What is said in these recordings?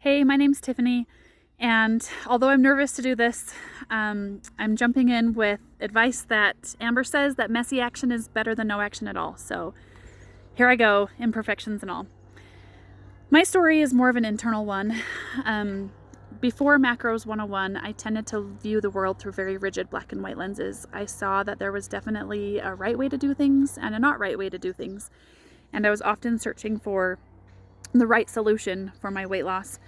Hey, my name's Tiffany, and although I'm nervous to do this, I'm jumping in with advice that Amber says that messy action is better than no action at all. So here I go, imperfections and all. My story is more of an internal one. Before Macros 101, I tended to view the world through very rigid black and white lenses. I saw that there was definitely a right way to do things and a not right way to do things. And I was often searching for the right solution for my weight loss.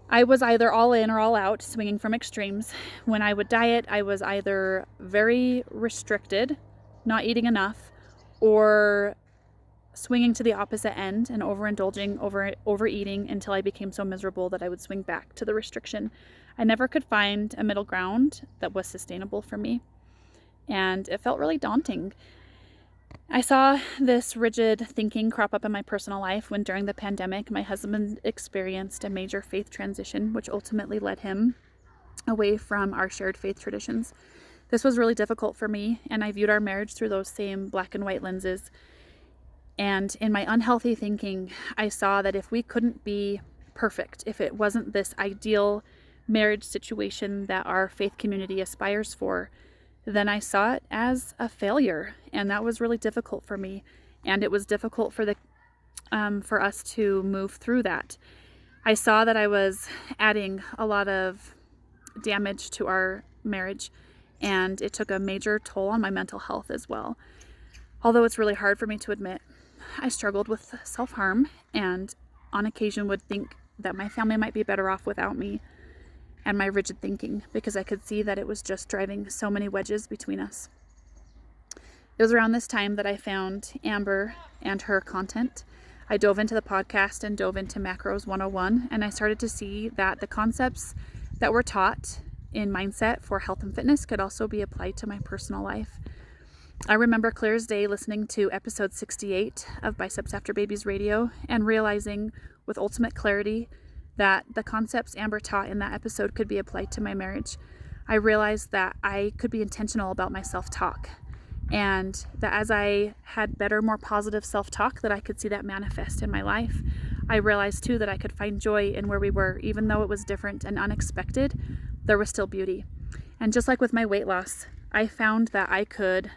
I was either all in or all out, swinging from extremes. When I would diet, I was either very restricted, not eating enough, or swinging to the opposite end and overindulging, overeating until I became so miserable that I would swing back to the restriction. I never could find a middle ground that was sustainable for me, and it felt really daunting. I saw this rigid thinking crop up in my personal life when during the pandemic, my husband experienced a major faith transition, which ultimately led him away from our shared faith traditions. This was really difficult for me, and I viewed our marriage through those same black and white lenses. And in my unhealthy thinking, I saw that if we couldn't be perfect, if it wasn't this ideal marriage situation that our faith community aspires for, then I saw it as a failure, and that was really difficult for me. And it was difficult for us to move through that. I saw that I was adding a lot of damage to our marriage, and it took a major toll on my mental health as well. Although it's really hard for me to admit, I struggled with self-harm, and on occasion would think that my family might be better off without me and my rigid thinking, because I could see that it was just driving so many wedges between us. It was around this time that I found Amber and her content. I dove into the podcast and dove into Macros 101, and I started to see that the concepts that were taught in mindset for health and fitness could also be applied to my personal life. I remember clear as day listening to episode 68 of Biceps After Babies Radio and realizing with ultimate clarity that the concepts Amber taught in that episode could be applied to my marriage. I realized that I could be intentional about my self-talk, and that as I had better, more positive self-talk, that I could see that manifest in my life. I realized too that I could find joy in where we were. Even though it was different and unexpected, there was still beauty. And just like with my weight loss, I found that I could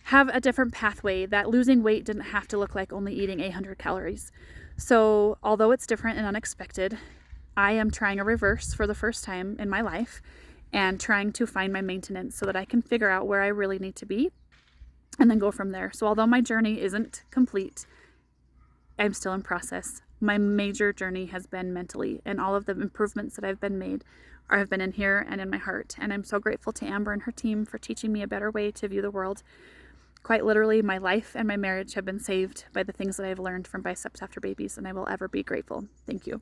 have a different pathway, that losing weight didn't have to look like only eating 800 calories. So although it's different and unexpected, I am trying a reverse for the first time in my life and trying to find my maintenance so that I can figure out where I really need to be and then go from there. So although my journey isn't complete, I'm still in process. My major journey has been mentally, and all of the improvements that have been made have been in here and in my heart. And I'm so grateful to Amber and her team for teaching me a better way to view the world. Quite literally, my life and my marriage have been saved by the things that I've learned from Biceps After Babies, and I will ever be grateful. Thank you.